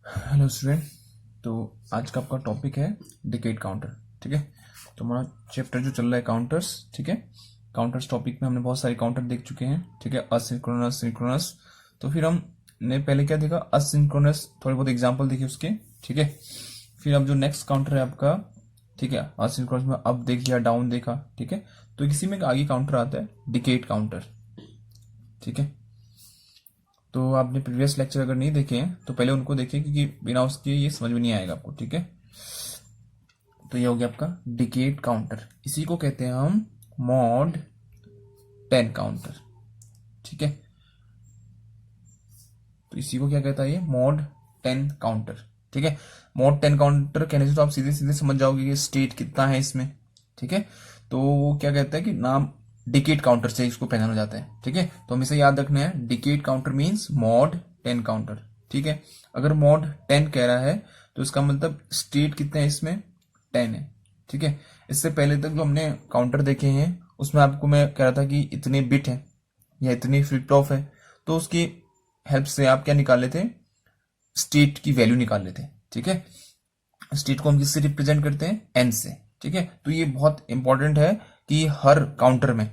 Hello student. तो आज का आपका टॉपिक है डिकेड काउंटर। ठीक है, तो हमारा चैप्टर जो चल रहा है काउंटर्स। ठीक है, काउंटर्स टॉपिक में हमने बहुत सारे काउंटर देख चुके हैं। ठीक है, असिंक्रोनस, सिंक्रोनस। तो फिर हमने पहले क्या देखा, असिंक्रोनस, थोड़े बहुत एग्जांपल देखे उसके। ठीक है, फिर अब जो नेक्स्ट काउंटर है आपका, ठीक है, असिंक्रोनस में अप देख लिया, डाउन देखा। ठीक है, तो किसी में आगे काउंटर आता है डिकेड काउंटर। ठीक है, तो आपने प्रीवियस लेक्चर अगर नहीं देखे हैं तो पहले उनको देखें, क्योंकि बिना उसके ये समझ में नहीं आएगा आपको। ठीक है, तो ये हो गया आपका डिकेड काउंटर। इसी को कहते हैं हम मॉड 10 काउंटर। ठीक है, तो इसी को क्या कहता है, ये मॉड 10 काउंटर। ठीक है, मॉड 10 काउंटर कहने से तो आप सीधे सीधे समझ जाओगे कि स्टेट कितना है इसमें। ठीक है, तो वो क्या कहता है कि नाम डिकेड काउंटर से इसको पहचाना जाता है। ठीक है, तो हमेशा याद रखना है decade counter means mod 10 counter. ठीक है, अगर मॉड 10 कह रहा है तो इसका मतलब स्टेट कितने हैं इसमें, 10 है। ठीक है, इससे पहले तक जो हमने काउंटर देखे हैं उसमें आपको मैं कह रहा था कि इतने बिट है या इतनी फ्लिप फ्लॉप है, तो उसकी हेल्प से आप क्या निकाल लेते हैं, स्टेट की वैल्यू निकाल लेते हैं। ठीक है, स्टेट को हम किससे रिप्रेजेंट करते हैं, एन से। ठीक है, तो ये बहुत इंपॉर्टेंट है कि हर काउंटर में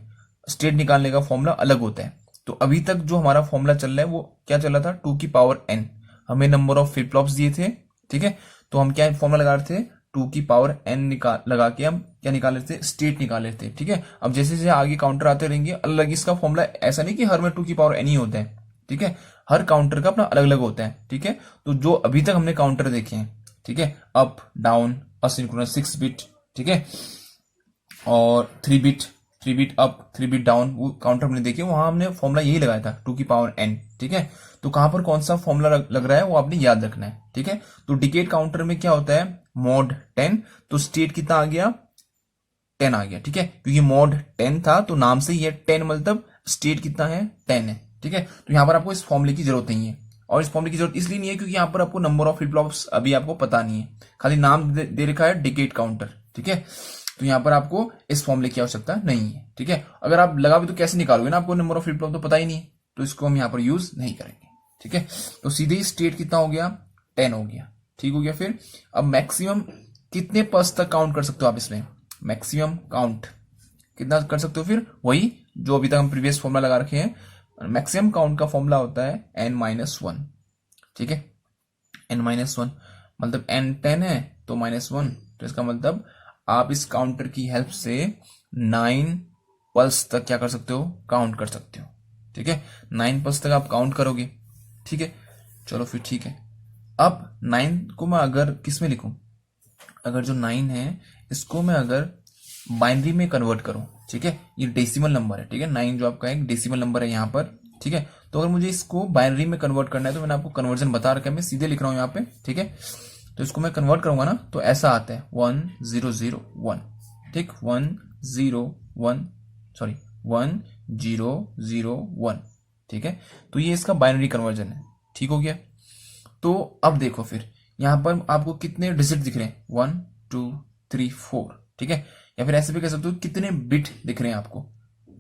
स्टेट निकालने का फॉर्मूला अलग होता है। तो अभी तक जो हमारा फॉर्मूला चल रहा है वो क्या चल रहा था, 2 की पावर n। हमें नंबर ऑफ फ्लिप फ्लॉप्स दिए थे। ठीक है, तो हम क्या फॉर्मूला लगा रहे थे, 2 की पावर n निकाल लगा के हम क्या निकाल लेते थे, स्टेट निकाल लेते थे। ठीक है, अब जैसे जैसे आगे काउंटर आते रहेंगे अलग इसका फॉर्मूला, ऐसा नहीं कि हर में 2 की पावर n ही होता है। ठीक है, हर काउंटर का अपना अलग अलग होता है। ठीक है, तो जो अभी तक हमने काउंटर देखे हैं, ठीक है, अप डाउन असिंक्रोनस 6 बिट, ठीक है, और 3 bit, 3 bit up 3 bit down, वो काउंटर हमने देखे, वहां हमने फॉर्मूला यही लगाया था 2 की पावर n। ठीक है, तो कहां पर कौन सा फॉर्मूला लग रहा है वो आपने याद रखना है। ठीक है, तो डिकेड काउंटर में क्या होता है, मॉड 10, तो स्टेट कितना आ गया, 10 आ गया। ठीक है, क्योंकि मॉड 10 था तो नाम से ये 10 मतलब स्टेट कितना है, 10 है। ठीक है, तो यहां पर आपको इस फॉर्मूले की जरूरत नहीं है, और इस फॉर्मूले की जरूरत इसलिए नहीं है क्योंकि यहां पर आपको नंबर ऑफ फ्लिप फ्लॉप्स अभी आपको पता नहीं है, खाली नाम दे रखा है डिकेड काउंटर। ठीक है, तो यहां पर आपको इस फॉर्मूले की आवश्यकता नहीं है। ठीक है, अगर आप लगा भी तो कैसे निकालोगे ना, आपको नंबर ऑफ फ्लिप फ्लॉप तो पता ही नहीं है, तो इसको हम यहां पर यूज नहीं करेंगे। ठीक है, तो सीधे ही स्टेट कितना हो गया, 10 हो गया। ठीक हो गया, फिर अब मैक्सिमम कितने पल्स तक काउंट कर सकते हो आप इसमें, मैक्सिमम काउंट कितना कर सकते हो, फिर वही जो अभी तक हम प्रीवियस फॉर्मूला लगा रखे हैं, मैक्सिमम काउंट का फॉर्मूला होता है n-1। ठीक है, n-1 मतलब n 10 है तो -1, तो इसका मतलब आप इस काउंटर की हेल्प से 9 पल्स तक क्या कर सकते हो, काउंट कर सकते हो। ठीक है, 9 पल्स तक आप काउंट करोगे। ठीक है, चलो फिर ठीक है। अब 9 को मैं अगर किस में लिखूं, अगर जो 9 है इसको मैं अगर बाइनरी में कन्वर्ट करूं, ठीक है, ये डेसिमल नंबर है। ठीक है, 9 जो आपका एक डेसिमल नंबर है यहाँ पर। ठीक है, तो अगर मुझे इसको बाइनरी में कन्वर्ट करना है तो मैंने आपको कन्वर्जन बता रखा है, मैं सीधे लिख रहा हूं यहाँ पे। ठीक है, तो इसको मैं कन्वर्ट करूंगा ना तो ऐसा आता है 1001। ठीक, 101, सॉरी 1001। ठीक है, तो ये इसका बाइनरी कन्वर्जन है। ठीक हो गया, तो अब देखो फिर यहां पर आपको कितने डिजिट दिख रहे हैं, 1 2 3 4। ठीक है, या फिर ऐसे भी कह सकते हो कितने बिट दिख रहे हैं आपको।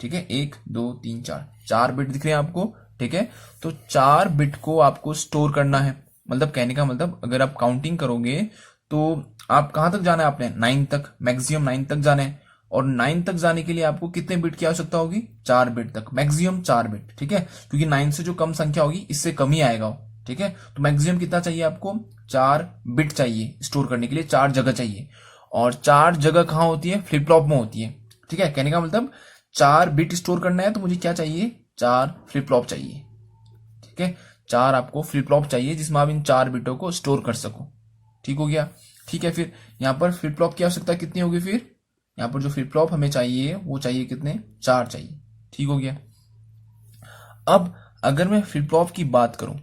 ठीक है, 1 2 3 4, 4 बिट दिख रहे हैं आपको। ठीक है, तो 4 बिट को आपको स्टोर करना है, मतलब कहने का मतलब अगर आप काउंटिंग करोगे तो आप कहां तक जाना है, आपने 9 तक, मैक्सिमम 9 तक जाना है। और 9 तक जाने के लिए आपको कितने बिट की आवश्यकता होगी, 4 बिट तक, मैक्सिमम 4 बिट। ठीक है, क्योंकि 9 से जो कम संख्या होगी इससे कम ही आएगा। ठीक है, तो मैक्सिमम कितना चाहिए आपको, 4 बिट चाहिए स्टोर करने के लिए, 4 जगह चाहिए। और 4 जगह कहां होती है, फ्लिप फ्लॉप में होती है। ठीक है, कहने का मतलब 4 बिट स्टोर करना है तो मुझे क्या चाहिए, 4 फ्लिप फ्लॉप चाहिए। ठीक है, 4 आपको फ्लिप फ्लॉप चाहिए जिसमें आप इन 4 बिटों को स्टोर कर सको। ठीक हो गया, ठीक है, फिर यहां पर फ्लिप फ्लॉप की आवश्यकता कितनी होगी, फिर यहां पर जो फ्लिप फ्लॉप हमें चाहिए वो चाहिए कितने, 4 चाहिए। ठीक हो गया, अब अगर मैं फ्लिप फ्लॉप की बात करूं,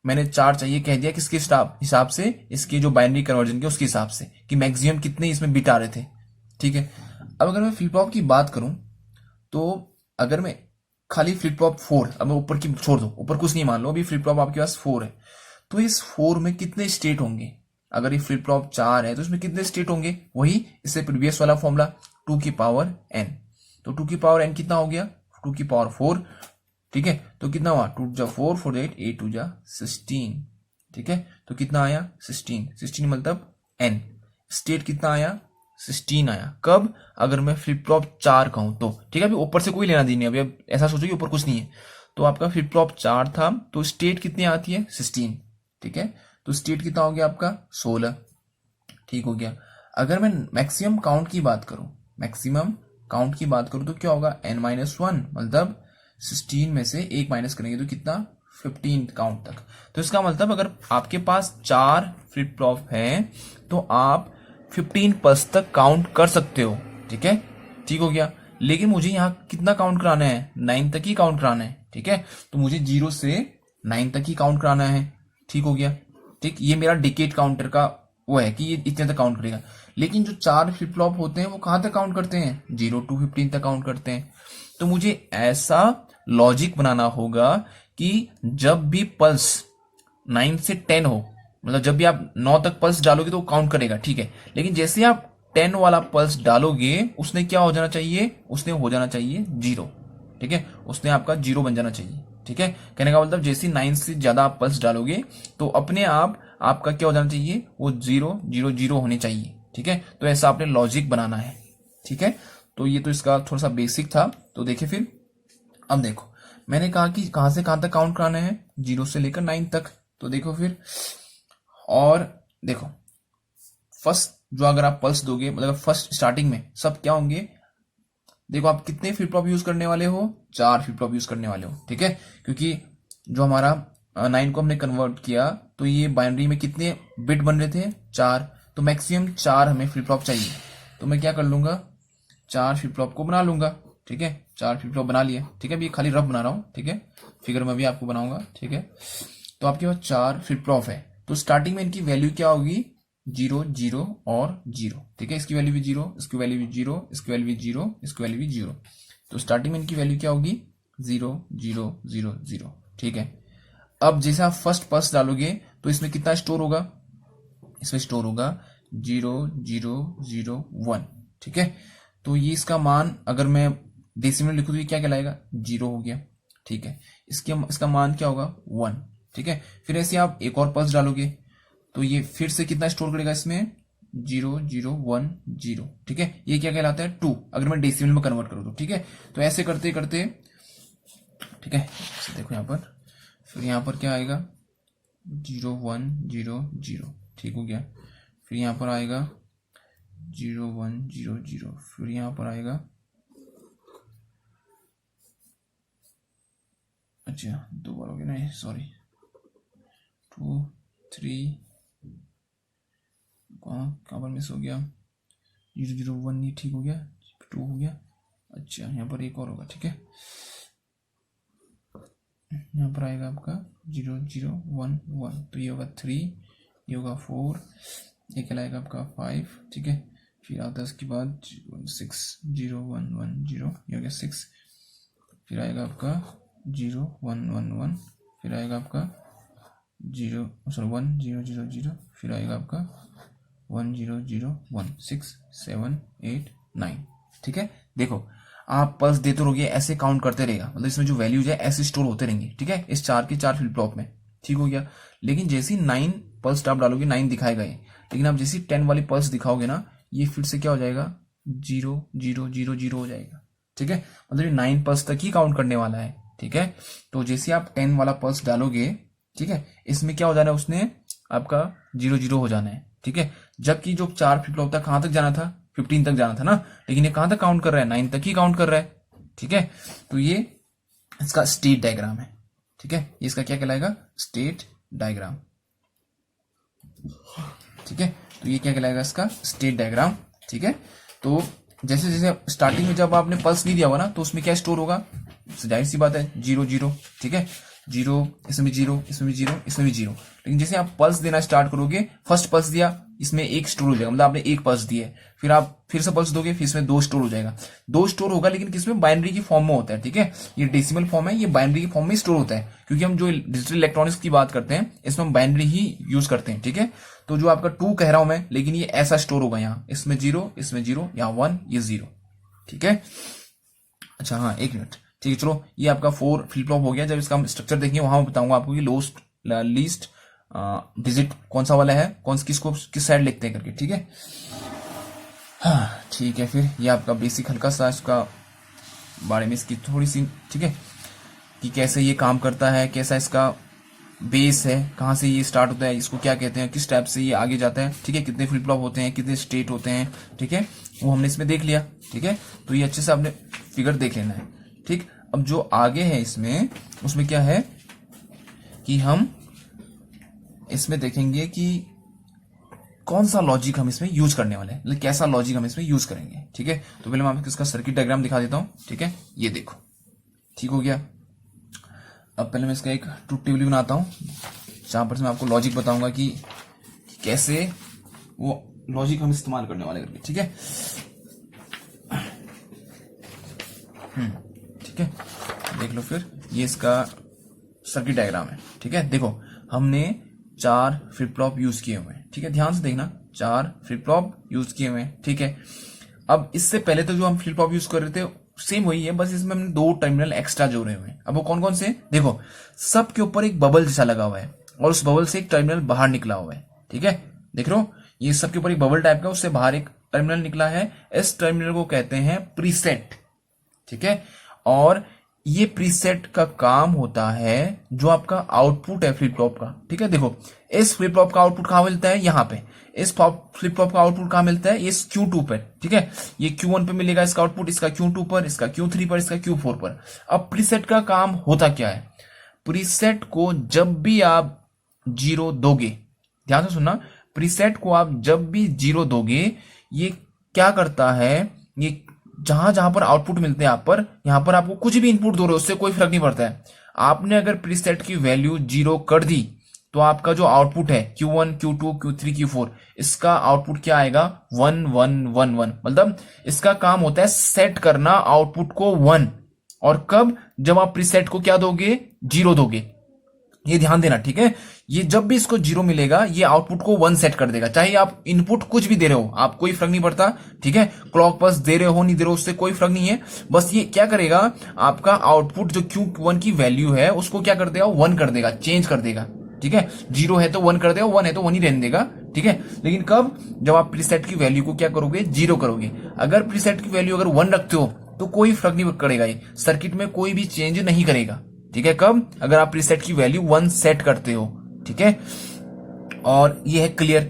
मैंने 4 चाहिए कह दिया, किसके हिसाब से, इसके जो बाइनरी कन्वर्जन के उसके हिसाब से कि मैक्सिमम कितने इसमें बिट आ रहे थे। ठीक है, अब अगर मैं फ्लिप फ्लॉप की बात करूं तो अगर मैं खाली फ्लिप फ्लॉप 4, अब मैं ऊपर की छोड़ दो, ऊपर कुछ नहीं मान लो, अभी फ्लिप फ्लॉप आपके पास 4 है, तो इस 4 में कितने स्टेट होंगे, अगर ये फ्लिप फ्लॉप 4 है तो इसमें कितने स्टेट होंगे, वही इससे प्रीवियस वाला फॉर्मूला 2 की पावर n। तो 2 की पावर n कितना हो गया, 2 की पावर 4। ठीक है, तो कितना हुआ, 2 जा 4, 4 8, 8 2 जा 16। ठीक है, तो कितना आया 16, 16 मतलब n। स्टेट कितना आया 16 आया। कब? अगर मैं फ्लिप फ्लॉप 4 कहूं तो, ठीक है। अभी ऊपर से कोई लेना देनी है, अभी अब ऐसा सोचो कि ऊपर कुछ नहीं है। तो आपका फ्लिप फ्लॉप 4 था, तो स्टेट कितनी आती है 16, ठीक है। तो स्टेट कितना हो गया आपका 16, ठीक हो गया। अगर मैं मैक्सिमम काउंट की बात करूं, मैक्सिमम काउंट की बात करूं तो क्या होगा n-1, मतलब 16 में से 1 माइनस करेंगे तो कितना 15 काउंट तक। तो इसका मतलब अगर आपके पास 4 फ्लिप फ्लॉप है तो आप 15 पल्स तक काउंट कर सकते हो, ठीक है, ठीक हो गया। लेकिन मुझे यहाँ कितना काउंट कराना है 9 तक ही काउंट कराना है, ठीक है। तो मुझे 0 से 9 तक ही काउंट कराना है, ठीक हो गया। ठीक, ये मेरा डिकेट काउंटर का वो है कि ये इतने तक काउंट करेगा। लेकिन जो 4 फ्लिप फ्लॉप होते हैं वो कहां तक काउंट करते हैं 0 to 15 तक काउंट करते हैं। तो मुझे ऐसा लॉजिक बनाना होगा कि जब भी पल्स 9 से 10 हो, मतलब जब भी आप 9 तक पल्स डालोगे तो वो काउंट करेगा, ठीक है। लेकिन जैसे आप 10 वाला पल्स डालोगे उसने क्या हो जाना चाहिए, उसने हो जाना चाहिए 0, ठीक है, उसने आपका 0 बन जाना चाहिए, ठीक है। कहने का मतलब जैसे 9 से ज्यादा आप पल्स डालोगे तो अपने आप आपका क्या हो जाना चाहिए, वो 0 0 0 होने चाहिए, ठीक है। तो ऐसा आपने लॉजिक बनाना है, ठीक है। तो ये तो इसका थोड़ा सा बेसिक था। तो देखिए फिर, अब देखो मैंने कहा कि कहां से कहां तक काउंट कराना है 0 से लेकर 9 तक। तो देखो फिर, और देखो फर्स्ट जो अगर आप पल्स दोगे, मतलब फर्स्ट स्टार्टिंग में सब क्या होंगे, देखो आप कितने फ्लिप फ्लॉप यूज करने वाले हो, 4 फ्लिप फ्लॉप यूज करने वाले हो, ठीक है। क्योंकि जो हमारा 9 को हमने कन्वर्ट किया तो ये बाइनरी में कितने बिट बन रहे थे 4, तो मैक्सिमम 4 हमें फ्लिप फ्लॉप चाहिए। तो मैं क्या कर लूंगा 4 फ्लिप फ्लॉप को बना लूंगा, ठीक है। 4 फ्लिप फ्लॉप बना लिया, ठीक है। अभी खाली रफ बना रहा हूं, ठीक है, फिगर में भी आपको बनाऊंगा, ठीक है। तो आपके पास 4 फ्लिप फ्लॉप है, तो स्टार्टिंग में इनकी वैल्यू क्या होगी 0 0 और 0, ठीक है। इसकी वैल्यू भी 0, इसकी वैल्यू भी 0, इसकी वैल्यू भी 0, इसकी वैल्यू भी 0। तो स्टार्टिंग में इनकी वैल्यू क्या होगी 0 0 0 0, ठीक है। अब जैसे आप फर्स्ट पल्स डालोगे तो इसमें कितना स्टोर होगा, इसमें स्टोर होगा 0 0 0 1, ठीक है। तो ये इसका मान अगर मैं डेसिमल लिखूं तो ये क्या कहलाएगा 0 हो गया, ठीक है। इसका मान क्या होगा 1, ठीक है। फिर ऐसे आप एक और पल्स डालोगे तो ये फिर से कितना स्टोर करेगा इसमें 0 0 1 0, ठीक है। ये क्या कहलाता है 2, अगर मैं डेसिमल में कन्वर्ट करूँ तो, ठीक है। तो ऐसे करते करते, ठीक है, देखो यहाँ पर, फिर यहाँ पर क्या आएगा 0 1 0 0, ठीक हो गया। फिर यहाँ पर आएगा 0 1 0 0, फिर यहाँ पर आएगा, अच्छा 2 बार हो गया, नहीं सॉरी 2 3, कहाँ पर मिस हो गया 0 0 1 नहीं, ठीक हो गया 2 हो गया। अच्छा यहाँ पर एक और होगा, ठीक है। यहाँ पर आएगा आपका 0 0 1 1, तो ये होगा 3, ये होगा 4, ये कहलाएगा आपका 5, ठीक है। फिर आता है उसके बाद 6 0 1 1 0, ये हो गया 6। फिर आएगा आपका 0 1 1 1, फिर आएगा आपका 0 सॉरी 1 0 0 0, फिर आएगा आपका 1 0 0 1 6 7 8 9, ठीक है। देखो आप पल्स देते रहोगे, ऐसे काउंट करते रहेगा, मतलब इसमें जो वैल्यूज है ऐसे स्टोर होते रहेंगे, ठीक है, इस 4 के 4 फ्लिप फ्लॉप में, ठीक हो गया। लेकिन जैसे 9 पल्स आप डालोगे 9 दिखाएगा ये, लेकिन आप जैसे 10 वाली पल्स दिखाओगे ना, ये फिर से क्या हो जाएगा 0 0 0 0 हो जाएगा, ठीक है। मतलब ये 9 पल्स तक ही काउंट करने वाला है, ठीक है। तो जैसे आप 10 वाला पल्स डालोगे, ठीक है, इसमें क्या हो जाना है, उसने आपका 0 0 हो जाना है, ठीक है। जबकि जो 4 फ्लिप फ्लॉप था कहां तक जाना था 15 तक जाना था ना, लेकिन ये कहां तक काउंट कर रहा है 9 तक ही काउंट कर रहा है, ठीक है। तो ये इसका स्टेट डायग्राम है, ठीक है। ये इसका क्या कहलाएगा स्टेट डायग्राम, ठीक है। तो ये क्या कहलाएगा इसका स्टेट डायग्राम, ठीक है। तो जैसे जैसे स्टार्टिंग में जब आपने पल्स नहीं दिया होगा ना तो उसमें क्या स्टोर होगा, जाहिर सी बात है 0 0, ठीक है, 0, इसमें भी 0, इसमें भी 0, इसमें भी 0। लेकिन जैसे आप पल्स देना स्टार्ट करोगे, फर्स्ट पल्स दिया इसमें 1 स्टोर हो जाएगा, मतलब आपने 1 पल्स दिया है, फिर आप फिर से पल्स दोगे फिर इसमें 2 स्टोर हो जाएगा, 2 स्टोर होगा, लेकिन किसमें बाइनरी की फॉर्म में होता है, ठीक है। ये डेसिमल फॉर्म है, ये बाइनरी की फॉर्म में स्टोर होता है, क्योंकि हम जो डिजिटल इलेक्ट्रॉनिक्स की बात करते हैं इसमें हम बाइनरी ही यूज करते हैं, ठीक है। तो जो आपका 2 कह रहा हूं मैं, लेकिन ये ऐसा स्टोर होगा, यहाँ इसमें 0, इसमें 0, यहाँ 1, ये 0, ठीक है। अच्छा हाँ 1 मिनट, ठीक है, चलो ये आपका 4 फ्लिप फ्लॉप हो गया। जब इसका हम स्ट्रक्चर देखेंगे वहां मैं बताऊंगा आपको कि लीस्ट डिजिट कौन सा वाला है, कौन सा किसको किस साइड लिखते हैं करके, ठीक है। हाँ ठीक है, फिर ये आपका बेसिक हल्का सा इसका बारे में इसकी थोड़ी सी, ठीक है, कि कैसे ये काम करता है, कैसा इसका बेस है, कहाँ से ये स्टार्ट होता है, इसको क्या कहते हैं, किस टाइप से ये आगे जाता है, ठीक है, कितने फ्लिप फ्लॉप होते हैं, कितने स्टेट होते हैं, ठीक है, वो हमने इसमें देख लिया, ठीक है। तो ये अच्छे से आपने फिगर देख लेना है, ठीक। अब जो आगे है इसमें, उसमें क्या है कि हम इसमें देखेंगे कि कौन सा लॉजिक हम इसमें यूज करने वाले हैं, मतलब कैसा लॉजिक हम इसमें यूज करेंगे, ठीक है। तो पहले मैं आपको इसका सर्किट डायग्राम दिखा देता हूं, ठीक है, ये देखो, ठीक हो गया। अब पहले मैं इसका एक ट्रुथ टेबल बनाता हूं, जहां पर मैं आपको लॉजिक बताऊंगा कि कैसे वो लॉजिक हम इस्तेमाल करने वाले करके, ठीक है। ठीक है, देख लो फिर, ये इसका सर्किट डायग्राम है, ठीक है। देखो हमने 4 फ्लिप फ्लॉप यूज किए हुए हैं, ठीक है, ध्यान से देखना, 4 फ्लिप फ्लॉप यूज किए हुए हैं, ठीक है। अब इससे पहले तो जो हम फ्लिप फ्लॉप यूज कर रहे थे सेम वही है, बस इसमें हमने 2 टर्मिनल एक्स्ट्रा जोड़े हुए हैं। अब वो कौन कौन से, देखो सब के ऊपर एक बबल जैसा लगा हुआ है और उस बबल से एक टर्मिनल बाहर निकला हुआ है, ठीक है, देख रहे हो, ये सब के ऊपर एक बबल टाइप का, उससे बाहर एक टर्मिनल निकला है। इस टर्मिनल को कहते हैं प्रीसेट, ठीक है। और ये प्रीसेट का काम होता है जो आपका आउटपुट है फ्लिप फ्लॉप का, ठीक है। देखो इस फ्लिप फ्लॉप का आउटपुट कहां मिलता है, यहाँ पे। इस फ्लिप फ्लॉप का आउटपुट कहां मिलता है, इस Q2 पर, ठीक है। ये Q1 पे मिलेगा इसका आउटपुट, इसका Q2 पर, इसका Q3 पर, इसका Q4 पर। अब प्रीसेट का काम होता क्या है, प्रीसेट को जब भी आप 0 दोगे, ध्यान से सुनना, प्रीसेट को आप जब भी 0 दोगे, ये क्या करता है, ये जहां जहां पर आउटपुट मिलते हैं आप पर, यहां पर आपको कुछ भी इनपुट दो रहे हो उससे कोई फर्क नहीं पड़ता है। आपने अगर प्रीसेट की वैल्यू 0 कर दी तो आपका जो आउटपुट है Q1, Q2, Q3, Q4, इसका आउटपुट क्या आएगा, 1 1 1 1। मतलब इसका काम होता है सेट करना आउटपुट को 1, और कब, जब आप प्रीसेट को क्या दोगे, 0 दोगे। ये ध्यान देना, ठीक है। ये जब भी इसको 0 मिलेगा, ये आउटपुट को 1 सेट कर देगा, चाहे आप इनपुट कुछ भी दे रहे हो, आप कोई फर्क नहीं पड़ता, ठीक है। क्लॉक पल्स दे रहे हो नहीं दे रहे हो, उससे कोई फर्क नहीं है। बस ये क्या करेगा, आपका आउटपुट जो Q1 की वैल्यू है उसको क्या कर देगा, 1 कर देगा, चेंज कर देगा, ठीक है। 0 है तो 1 कर देगा, 1 है तो 1 ही रहने देगा, ठीक है। लेकिन कब, जब आप प्रीसेट की वैल्यू को क्या करोगे, 0 करोगे। अगर प्रीसेट की वैल्यू अगर 1 रखते हो तो कोई फर्क नहीं पड़ेगा, ये सर्किट में कोई भी चेंज नहीं करेगा, ठीक है। कब, अगर आप प्रीसेट की वैल्यू 1 सेट करते हो, ठीक है। और ये है क्लियर।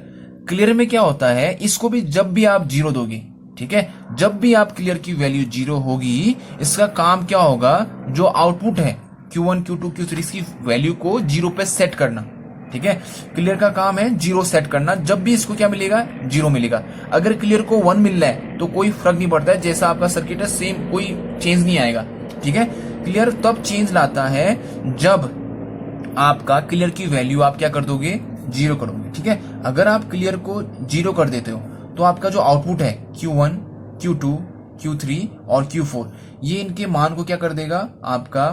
क्लियर में क्या होता है, इसको भी जब भी आप 0 दोगे, ठीक है, जब भी आप क्लियर की वैल्यू 0 होगी, इसका काम क्या होगा, जो आउटपुट है Q1, Q2, Q3 इसकी वैल्यू को 0 पे सेट करना, ठीक है। क्लियर का काम है 0 सेट करना, जब भी इसको क्या मिलेगा, 0 मिलेगा। अगर क्लियर को 1 मिल रहा है तो कोई फर्क नहीं पड़ता है, जैसा आपका सर्किट है सेम, कोई चेंज नहीं आएगा, ठीक है। क्लियर तब चेंज लाता है जब आपका क्लियर की वैल्यू आप क्या कर दोगे, 0 करोगे, ठीक है। अगर आप क्लियर को 0 कर देते हो तो आपका जो आउटपुट है Q1, Q2, Q3 और Q4, ये इनके मान को क्या कर देगा, आपका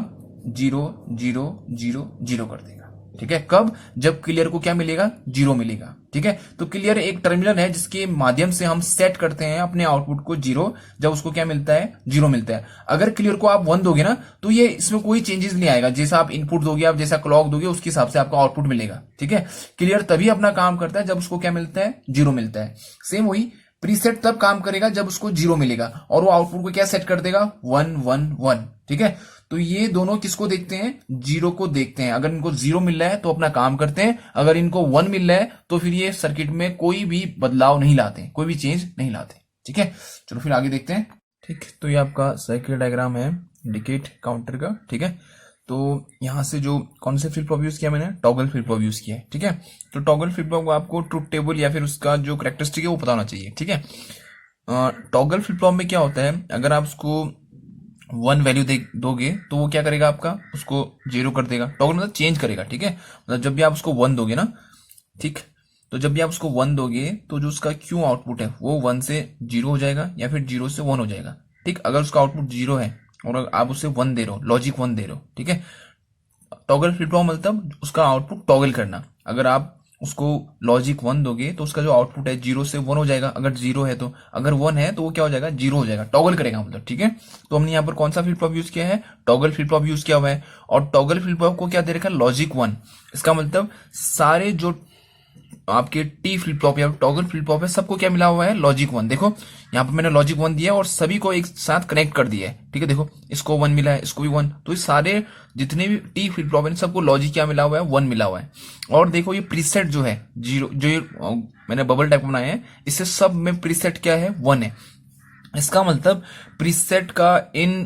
0 0 0 0 कर देगा, ठीक है। कब, जब क्लियर को क्या मिलेगा, 0 मिलेगा, ठीक है। तो क्लियर एक टर्मिनल है जिसके माध्यम से हम सेट करते हैं अपने आउटपुट को 0, जब उसको क्या मिलता है, 0 मिलता है। अगर क्लियर को आप 1 दोगे ना, तो ये इसमें कोई चेंजेस नहीं आएगा, जैसा आप इनपुट दोगे, आप जैसा क्लॉक दोगे उसके हिसाब से आपका आउटपुट मिलेगा, ठीक है। क्लियर तभी अपना काम करता है जब उसको क्या मिलता है, 0 मिलता है। सेम वही प्रीसेट तब काम करेगा जब उसको 0 मिलेगा, और वो आउटपुट को क्या सेट कर देगा, 1 1 1, ठीक है। तो ये दोनों किसको देखते हैं, 0 को देखते हैं। अगर इनको 0 मिल रहा है तो अपना काम करते हैं, अगर इनको 1 मिल रहा है तो फिर ये सर्किट में कोई भी बदलाव नहीं लाते, कोई भी चेंज नहीं लाते, ठीक है। चलो फिर आगे देखते हैं, ठीक। तो ये आपका सर्किट डायग्राम है डिकेट काउंटर का, ठीक है। तो यहां से जो कौन से फ्लिप फ्लॉप यूज किया मैंने, टॉगल फ्लिप फ्लॉप यूज किया है, ठीक है। तो टॉगल फ्लिप फ्लॉप को आपको ट्रुथ टेबल या फिर उसका जो कैरेक्टरिस्टिक है वो पता होना चाहिए, ठीक है। टॉगल फ्लिप फ्लॉप में क्या होता है, अगर आप उसको 1 वैल्यू दोगे तो वो क्या करेगा, आपका उसको 0 कर देगा। टॉगल मतलब चेंज करेगा, ठीक है। मतलब जब भी आप उसको 1 दोगे ना, ठीक, तो जब भी आप उसको 1 दोगे तो जो उसका Q आउटपुट है वो 1 से 0 हो जाएगा या फिर 0 से 1 हो जाएगा, ठीक। अगर उसका आउटपुट 0 है और आप उसे 1 दे रहे हो, लॉजिक 1 दे रहे हो, ठीक है। टॉगल फ्लिप फ्लॉप मतलब उसका आउटपुट टॉगल करना। अगर आप उसको लॉजिक 1 दोगे तो उसका जो आउटपुट है 0 से 1 हो जाएगा, अगर 0 है तो, अगर 1 है तो वो क्या हो जाएगा, 0 हो जाएगा, टॉगल करेगा मतलब। ठीक है, तो हमने यहाँ पर कौन सा फ्लिप फ्लॉप यूज किया है, टॉगल फ्लिप फ्लॉप यूज किया हुआ है। और टॉगल फ्लिप फ्लॉप को क्या दे रखा है, लॉजिक 1। इसका मतलब सारे जो आपके टी फ्लिप फ्लॉप या टॉगल फ्लिप फ्लॉप है सबको क्या मिला हुआ है, लॉजिक 1। देखो यहाँ पर मैंने लॉजिक 1 दिया और सभी को एक साथ कनेक्ट कर दिया है। ठीक है, देखो इसको 1 मिला है, इसको भी 1, तो ये सारे जितने भी टी फ्लिप फ्लॉप है सबको लॉजिक क्या मिला हुआ है, 1 मिला हुआ है। और देखो ये प्रीसेट जो है जीरो, जो ये मैंने बबल टाइप बनाया है, इससे सब में प्रीसेट क्या है, 1 है। इसका मतलब प्रीसेट का इन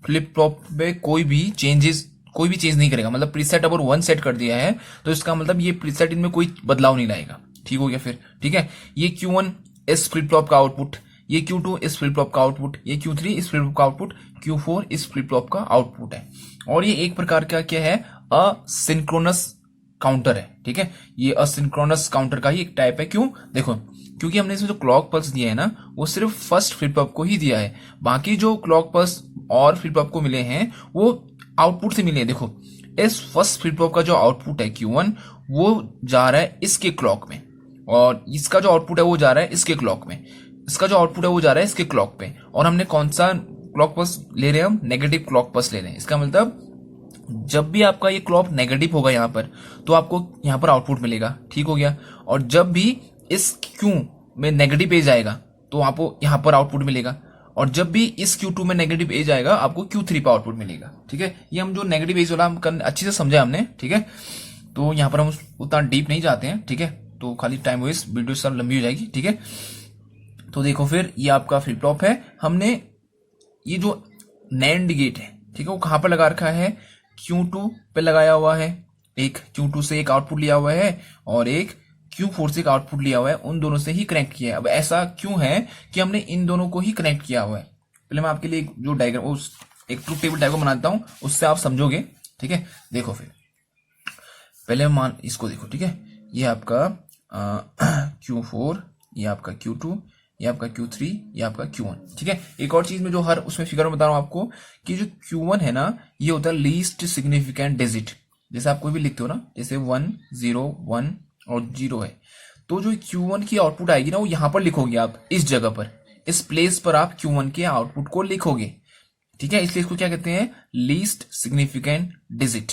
फ्लिप फ्लॉप में कोई भी चेंज नहीं करेगा। मतलब प्रीसेट अगर 1 सेट कर दिया है तो इसका मतलब ये प्रीसेट इनमें कोई बदलाव नहीं लाएगा। ठीक हो गया फिर। ठीक है, ये Q1 इस फ्लिप फ्लॉप का आउटपुट, ये Q2 इस फ्लिप फ्लॉप का आउटपुट, ये Q3 इस फ्लिप फ्लॉप का आउटपुट, Q4 इस फ्लिप फ्लॉप का आउटपुट है। और ये एक प्रकार का क्या है, असिंक्रोनस काउंटर है। ठीक है, ये असिंक्रोनस काउंटर का ही एक टाइप है। क्यों, देखो क्योंकि हमने इसमें जो क्लॉक पल्स दिया है ना, वो सिर्फ फर्स्ट फ्लिप फ्लॉप को ही दिया है। बाकी जो क्लॉक पल्स और फ्लिप फ्लॉप को मिले हैं वो आउटपुट से मिले हैं। देखो इस फर्स्ट फ्लिप फ्लॉप का जो आउटपुट है Q1, वो जा रहा है इसके क्लॉक में, और इसका जो आउटपुट है वो जा रहा है इसके क्लॉक में, इसका जो आउटपुट है वो जा रहा है इसके क्लॉक पे। और हमने कौन सा क्लॉक पल्स ले रहे हैं, हम नेगेटिव क्लॉक पल्स ले रहे हैं। इसका मतलब जब भी आपका ये क्लॉक नेगेटिव होगा यहाँ पर, तो आपको यहाँ पर आउटपुट मिलेगा। ठीक हो गया। और जब भी इस Q में नेगेटिव एज आएगा तो आपको यहाँ पर आउटपुट मिलेगा, और जब भी इस Q2 में नेगेटिव एज आएगा आपको Q3 पर आउटपुट मिलेगा। ठीक है, ये हम जो नेगेटिव एज वाला हम अच्छे से समझा हमने। ठीक है, तो यहाँ पर हम उतना डीप नहीं जाते हैं। ठीक है, तो खाली टाइम वेस्ट, वीडियो सब लंबी हो जाएगी। ठीक है, तो देखो फिर ये आपका फ्लिप फ्लॉप है। हमने ये जो नैंड गेट है, ठीक है, वो कहाँ पर लगा रखा है, Q2 पे लगाया हुआ है। एक Q2 से एक आउटपुट लिया हुआ है और एक Q4 से एक आउटपुट लिया हुआ है, उन दोनों से ही कनेक्ट किया है। अब ऐसा क्यों है कि हमने इन दोनों को ही कनेक्ट किया हुआ है। पहले मैं आपके लिए जो डायग्राम, उस एक ट्रूथ टेबल टाइप को बनाता हूं, उससे आप समझोगे। ठीक है, देखो फिर पहले मान इसको देखो। ठीक है, ये आपका Q4, ये आपका Q2, ये आपका Q3, ये आपका Q1। ठीक है, एक और चीज में जो हर उसमें फिगर में बता रहा हूं आपको कि जो Q1 है ना, ये होता है लीस्ट सिग्निफिकेंट डिजिट। जैसे आप कोई भी लिखते हो ना, जैसे 1 0 1 और 0 है, तो जो Q1 की आउटपुट आएगी ना, वो यहां पर लिखोगे आप, इस जगह पर, इस प्लेस पर आप Q1 के आउटपुट को लिखोगे। ठीक है, इसलिए इसको क्या कहते हैं, लीस्ट सिग्निफिकेंट डिजिट।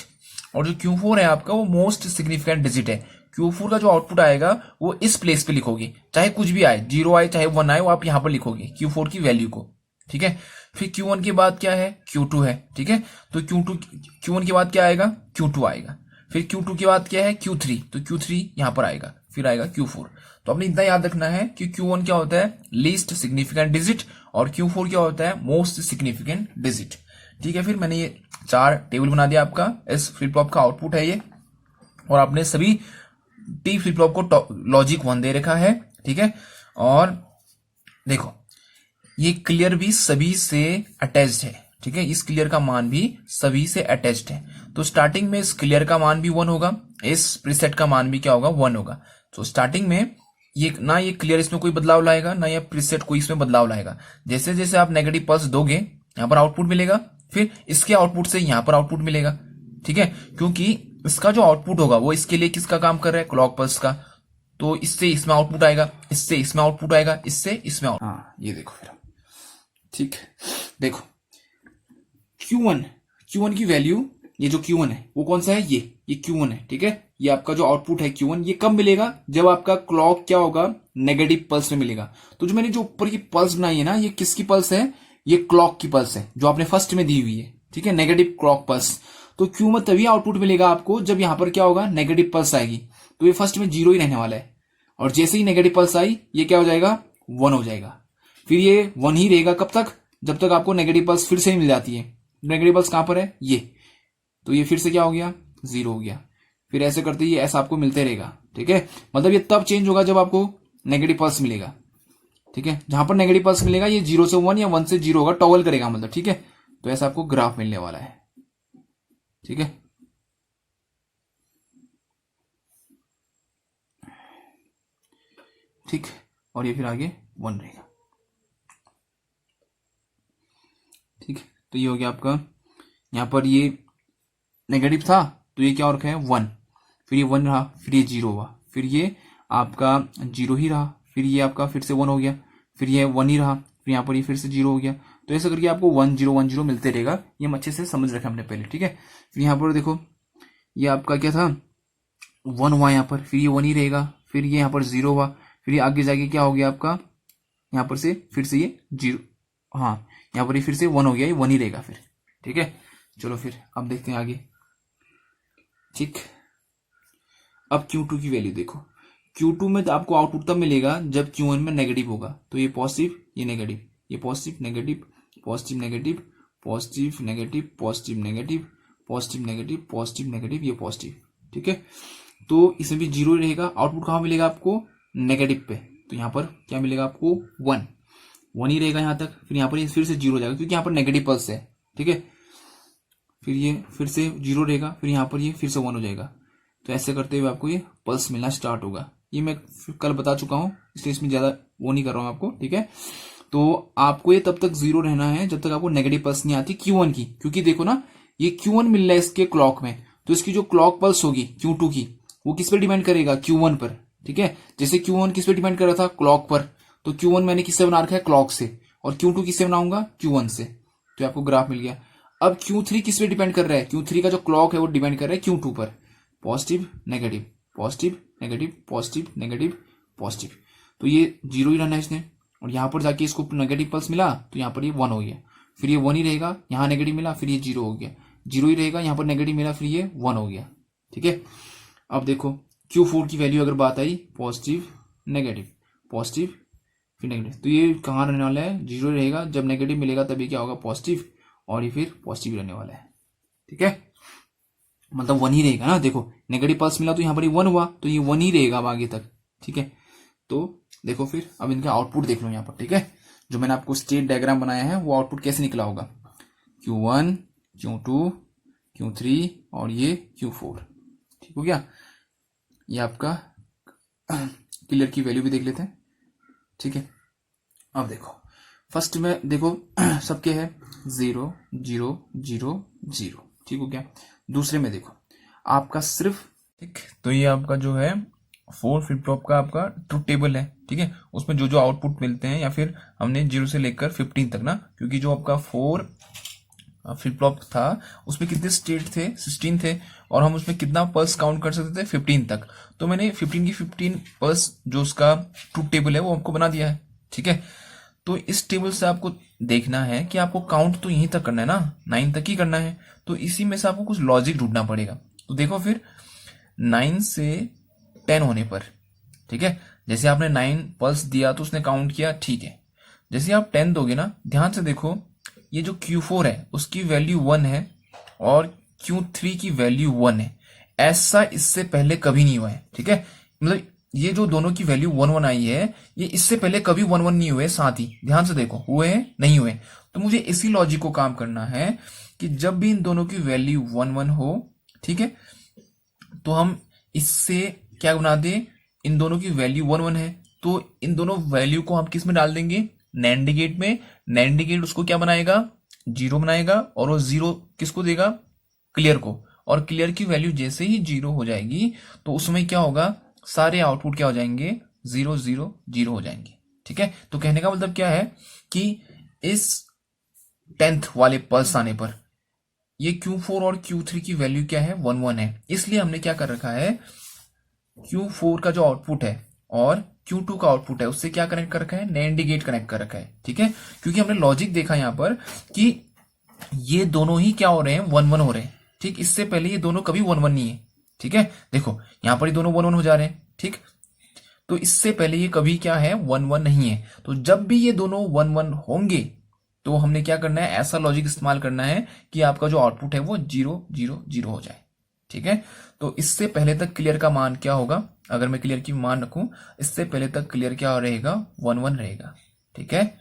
और जो Q4 है आपका, वो मोस्ट सिग्निफिकेंट डिजिट है। Q4 का जो आउटपुट आएगा वो इस प्लेस पे लिखोगे, चाहे कुछ भी आए, 0 आए चाहे 1 आए, वो आप यहां पर लिखोगे Q4 की वैल्यू को। ठीक है, फिर Q1 के बाद क्या है, Q2 है। ठीक है, तो Q1 के बाद क्या आएगा, Q2 आएगा। फिर Q2 के बाद क्या है, Q3, तो Q3 यहां पर आएगा, फिर आएगा Q4। तो आपने इतना याद रखना है कि Q1 क्या होता है, लीस्ट सिग्निफिकेंट डिजिट, और Q4 क्या होता है, मोस्ट सिग्निफिकेंट डिजिट। ठीक है, फिर मैंने ये 4 टेबल बना दिया आपका, इस फ्लिप फ्लॉप का आउटपुट है ये, और आपने सभी टी फ्लिप फ्लॉप को लॉजिक 1 दे रखा है। ठीक है, और देखो ये क्लियर भी सभी से अटैच्ड है। ठीक है, इस क्लियर का मान भी सभी से अटैच्ड है, तो स्टार्टिंग में इस क्लियर का मान भी 1 होगा, इस प्रीसेट का मान भी क्या होगा, 1 होगा। तो स्टार्टिंग में ये ना, ये क्लियर इसमें कोई बदलाव लाएगा, ना ये प्रीसेट कोई इसमें बदलाव लाएगा। जैसे जैसे आप नेगेटिव पल्स दोगे, यहां पर आउटपुट मिलेगा, फिर इसके आउटपुट से यहां पर आउटपुट मिलेगा। ठीक है, क्योंकि इसका जो आउटपुट होगा वो इसके लिए किसका काम कर रहा है, क्लॉक पल्स का, तो इससे इसमें आउटपुट आएगा, इससे इसमें आउटपुट आएगा, इससे इसमें आउटपुट। हाँ, ये देखो फिर। ठीक, देखो Q1 की वैल्यू, ये जो Q1 है वो कौन सा है, ये Q1 है। ठीक है, ये आपका जो आउटपुट है Q1, ये कब मिलेगा, जब आपका क्लॉक क्या होगा, नेगेटिव पल्स में मिलेगा। तो जो मैंने जो ऊपर की पल्स बनाई है ना, ये किसकी पल्स है, ये क्लॉक की पल्स है, जो आपने फर्स्ट में दी हुई है। ठीक है, नेगेटिव क्लॉक पल्स। तो Q में तभी आउटपुट मिलेगा आपको जब यहां पर क्या होगा, नेगेटिव पल्स आएगी। तो ये फर्स्ट में 0 ही रहने वाला है, और जैसे ही नेगेटिव पल्स आई ये क्या हो जाएगा, 1 हो जाएगा। फिर ये 1 ही रहेगा कब तक, जब तक आपको नेगेटिव पल्स फिर से ही मिल जाती है। नेगेटिव पल्स कहां पर है, ये, तो ये फिर से क्या हो गया, 0 हो गया। फिर ऐसे करते ही ऐसा आपको मिलते रहेगा। ठीक है, मतलब ये तब चेंज होगा जब आपको नेगेटिव पल्स मिलेगा। ठीक है, जहां पर नेगेटिव पल्स मिलेगा ये 0 से 1 या 1 से 0 होगा, टॉगल करेगा मतलब। ठीक है, तो ऐसा आपको ग्राफ मिलने वाला है। ठीक है, ठीक, और ये फिर आगे 1 रहेगा। ठीक, तो ये हो गया आपका, यहां पर ये नेगेटिव था तो ये क्या हो रखा है, 1, फिर ये 1 रहा, फिर ये 0 हुआ, फिर ये आपका 0 ही रहा, फिर ये आपका फिर से 1 हो गया, फिर ये 1 ही रहा, फिर यहाँ पर ये फिर से 0 हो गया। तो ऐसा करके आपको 1 0 1 0 मिलते रहेगा। ये हम अच्छे से समझ रखा हमने पहले, ठीक है। फिर यहाँ पर देखो ये आपका क्या था, 1 हुआ यहाँ पर, फिर ये 1 ही रहेगा, फिर ये यहाँ पर 0 हुआ, फिर ये आगे जाके क्या हो गया आपका, यहाँ पर से फिर से ये 0, हाँ यहाँ पर ये फिर से 1 हो गया, ये 1 ही रहेगा फिर, ठीक है। चलो फिर अब देखते हैं आगे, ठीक। अब Q2 की वैल्यू देखो, Q2 में तो आपको आउटपुट तब मिलेगा जब Q1 में नेगेटिव होगा। तो ये पॉजिटिव, ये नेगेटिव, ये positive negative, positive negative, positive negative, positive negative, positive negative, positive negative, ये पॉजिटिव, ठीक है। तो इसमें भी 0 रहेगा। आउटपुट कहाँ मिलेगा आपको, नेगेटिव पे। तो यहाँ पर क्या मिलेगा आपको, 1 1 ही रहेगा यहाँ तक। फिर यहाँ पर ये फिर से 0 हो जाएगा क्योंकि यहाँ पर नेगेटिव पल्स है, ठीक है। फिर ये फिर से 0 रहेगा, फिर यहाँ पर ये फिर से 1 हो जाएगा। तो ऐसे करते हुए आपको ये पल्स मिलना स्टार्ट होगा। ये मैं कल बता चुका हूँ, इसलिए इसमें ज्यादा वो नहीं कर रहा हूँ आपको, ठीक है। तो आपको ये तब तक 0 रहना है जब तक आपको नेगेटिव पल्स नहीं आती Q1 की, क्योंकि देखो ना ये Q1 मिल रहा है इसके क्लॉक में, तो इसकी जो क्लॉक पल्स होगी Q2 की वो किस पे डिपेंड करेगा, Q1 पर, ठीक है। जैसे Q1 किस पे डिपेंड कर रहा था, क्लॉक पर, तो Q1 मैंने किससे बना रखा है, क्लॉक से, और Q2 किससे बनाऊंगा, Q1 से। तो आपको ग्राफ मिल गया। अब Q3 किस पे डिपेंड कर रहा है, Q3 का जो क्लॉक है वो डिपेंड कर रहा है Q2 पर, positive negative, positive negative, positive negative, positive. तो ये 0 ही रहना है इसने, और यहाँ पर जाके इसको नेगेटिव पल्स मिला तो यहाँ पर ये 1 हो गया, फिर ये 1 ही रहेगा, यहाँ नेगेटिव मिला फिर ये 0 हो गया, 0 ही रहेगा, यहाँ पर नेगेटिव मिला फिर ये 1 हो गया, ठीक है। अब देखो Q4 की वैल्यू अगर बात आई, पॉजिटिव नेगेटिव, पॉजिटिव फिर नेगेटिव, तो ये कहाँ रहने वाला है, 0 रहेगा। जब नेगेटिव मिलेगा तभी क्या होगा, पॉजिटिव, और ये फिर पॉजिटिव रहने वाला है, ठीक है। मतलब 1 ही रहेगा ना, देखो नेगेटिव पल्स मिला तो यहाँ पर 1 हुआ, तो ये 1 ही रहेगा अब आगे तक, ठीक है। तो देखो फिर अब इनका आउटपुट देख लो यहाँ पर, ठीक है। जो मैंने आपको स्टेट डायग्राम बनाया है वो आउटपुट कैसे निकला होगा, Q1 Q2 Q3 और ये Q4, ठीक हो गया। ये आपका क्लियर की वैल्यू भी देख लेते हैं, ठीक है। अब देखो फर्स्ट में देखो सबके है 0 0 0 0, ठीक हो गया। दूसरे में देखो आपका सिर्फ, ठीक, तो ये आपका जो है 4 फ्लिप फ्लॉप का आपका ट्रुथ टेबल है, ठीक है। उसमें जो जो आउटपुट मिलते हैं, या फिर हमने 0 से लेकर 15 तक ना, क्योंकि जो आपका 4 फ्लिप फ्लॉप था उसमें कितने स्टेट थे, 16 थे, और हम उसमें कितना पल्स काउंट कर सकते थे, 15 तक। तो मैंने 15 की 15 पल्स जो उसका ट्रुथ टेबल है वो आपको बना दिया है, ठीक है। तो इस टेबल से आपको देखना है कि आपको काउंट तो यहीं तक करना है ना, 9 तक ही करना है। तो इसी में से आपको कुछ लॉजिक ढूंढना पड़ेगा। तो देखो फिर 9 से 10 होने पर, ठीक है, जैसे आपने 9 पल्स दिया तो उसने काउंट किया, ठीक है। जैसे आप 10 दोगे ना, ध्यान से देखो ये जो Q4 है उसकी वैल्यू 1 है और Q3 की वैल्यू 1 है। ऐसा इससे पहले कभी नहीं हुआ है, ठीक है। मतलब ये जो दोनों की वैल्यू 1 1 आई है, ये इससे पहले कभी 1 1 नहीं हुए। साथ ही ध्यान से देखो, हुए हैं नहीं हुए। तो मुझे इसी लॉजिक को काम करना है कि जब भी इन दोनों की वैल्यू 1 1 हो, ठीक है, तो हम इससे क्या बना दे, इन दोनों की वैल्यू 1 1 है तो इन दोनों वैल्यू को हम किस में डाल देंगे, नैंड गेट में। नैंड गेट उसको क्या बनाएगा, 0 बनाएगा, और वो 0 किसको देगा, क्लियर को। और क्लियर की वैल्यू जैसे ही 0 हो जाएगी तो उसमें क्या होगा, सारे आउटपुट क्या हो जाएंगे, 0 0 0 हो जाएंगे, ठीक है। तो कहने का मतलब क्या है कि इस 10th वाले पल्स आने पर ये Q4 और Q3 की वैल्यू क्या है, 1 1 है। इसलिए हमने क्या कर रखा है, Q4 का जो आउटपुट है और Q2 का आउटपुट है उससे क्या कनेक्ट कर रखा है, नैंड गेट कनेक्ट कर रखा है, ठीक है। क्योंकि हमने लॉजिक देखा यहां पर कि ये दोनों ही क्या हो रहे हैं, 1 1 हो रहे हैं, ठीक। इससे पहले ये दोनों कभी 1 1 नहीं है, ठीक है। देखो यहां पर ये दोनों 1 1 हो जा रहे हैं, ठीक। तो इससे पहले ये कभी क्या है, 1 1 नहीं है। तो जब भी ये दोनों 1 1 होंगे तो हमने क्या करना है, ऐसा लॉजिक इस्तेमाल करना है कि आपका जो आउटपुट है वो 0 0 0 हो जाए, ठीक है। तो इससे पहले तक क्लियर का मान क्या होगा, अगर मैं क्लियर की मान रखूं, इससे पहले तक क्लियर क्या रहेगा, 1 1 रहेगा, ठीक है।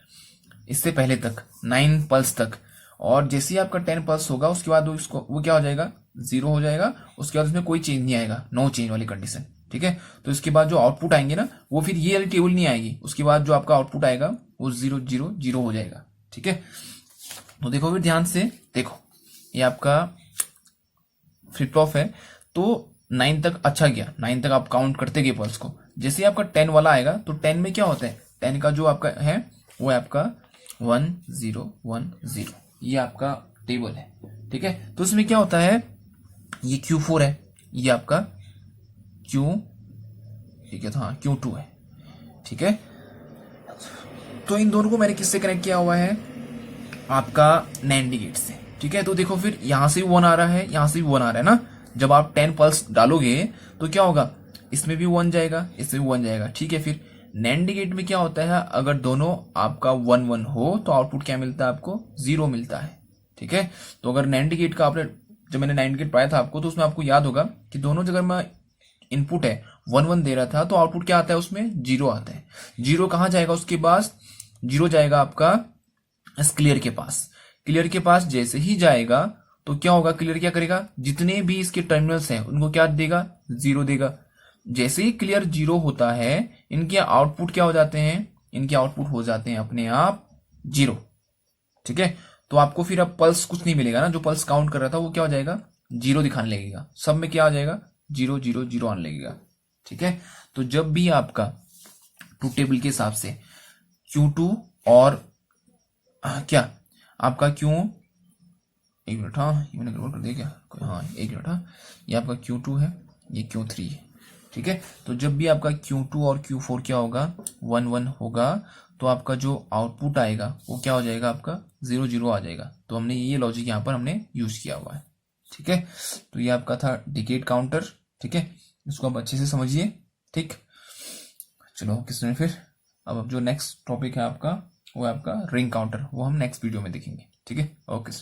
इससे पहले तक 9 पल्स तक, और जैसे ही आपका 10 पल्स होगा उसके बाद वो क्या हो जाएगा, 0 हो जाएगा। उसके बाद उसमें कोई चेंज नहीं आएगा, नो चेंज वाली कंडीशन, ठीक है। तो इसके बाद जो आउटपुट आएंगे ना, वो फिर ये वाली टेबल नहीं आएगी। उसके बाद जो आपका आउटपुट आएगा वो 0 0 0 हो जाएगा, ठीक है। तो देखो फिर ध्यान से देखो, ये आपका फ्लिप फ्लॉप है। तो 9 तक अच्छा गया, 9 तक आप काउंट करते गए पल्स को। जैसे ही आपका 10 वाला आएगा तो 10 में क्या होता है, 10 का जो आपका है वो है आपका 1010, ये आपका टेबल है, ठीक है। तो इसमें क्या होता है, ये Q4 है, ये आपका Q, ये क्या था, हाँ Q2 है, ठीक है। तो इन दोनों को मैंने किससे कनेक्ट किया हुआ है, आपका NAND गेट से, ठीक है। तो देखो फिर यहां से भी 1 आ रहा है, यहां से भी 1 आ रहा है ना। जब आप 10 पल्स डालोगे तो क्या होगा, इसमें भी 1 जाएगा, इसमें भी 1 जाएगा, ठीक है। फिर NAND गेट में क्या होता है, अगर दोनों आपका 1 1 हो तो आउटपुट क्या मिलता है आपको, 0 मिलता है, ठीक है। तो अगर NAND गेट का आपने, जब मैंने NAND गेट पढ़ाया था आपको, तो उसमें आपको याद होगा कि दोनों जगह में इनपुट है 1 1 दे रहा था, तो आउटपुट क्या आता है उसमें, 0 आता है। 0 कहाँ जाएगा, उसके पास 0 जाएगा आपका इस क्लियर के पास। क्लियर के पास जैसे ही जाएगा तो क्या होगा, क्लियर क्या करेगा, जितने भी इसके टर्मिनल्स हैं उनको क्या देगा, 0 देगा। जैसे ही क्लियर 0 होता है, इनके आउटपुट क्या हो जाते हैं, इनके आउटपुट हो जाते हैं अपने आप 0, ठीक है। तो आपको फिर अब पल्स कुछ नहीं मिलेगा ना, जो पल्स काउंट कर रहा था वो क्या हो जाएगा, 0 दिखाने लगेगा, सब में क्या आ जाएगा, 0 0 0 आने लगेगा, ठीक है। तो जब भी आपका ट्रूथ टेबल के हिसाब से Q2 और क्या आपका क्यू, एक मिनट, हाँ ये मैंने गड़बड़ कर दिया क्या, हाँ एक मिनट, हाँ ये आपका Q2 है, ये Q3 है, ठीक है। तो जब भी आपका Q2 और Q4 क्या होगा, 1 1 होगा, तो आपका जो आउटपुट आएगा वो क्या हो जाएगा, आपका 0 0 आ जाएगा। तो हमने ये लॉजिक यहाँ पर हमने यूज किया हुआ है, ठीक है। तो ये आपका था डिकेड काउंटर, ठीक है, इसको आप अच्छे से समझिए, ठीक। चलो किसने फिर, अब जो नेक्स्ट टॉपिक है आपका वो है आपका रिंग काउंटर, वो हम नेक्स्ट वीडियो में देखेंगे, ठीक है। ओके।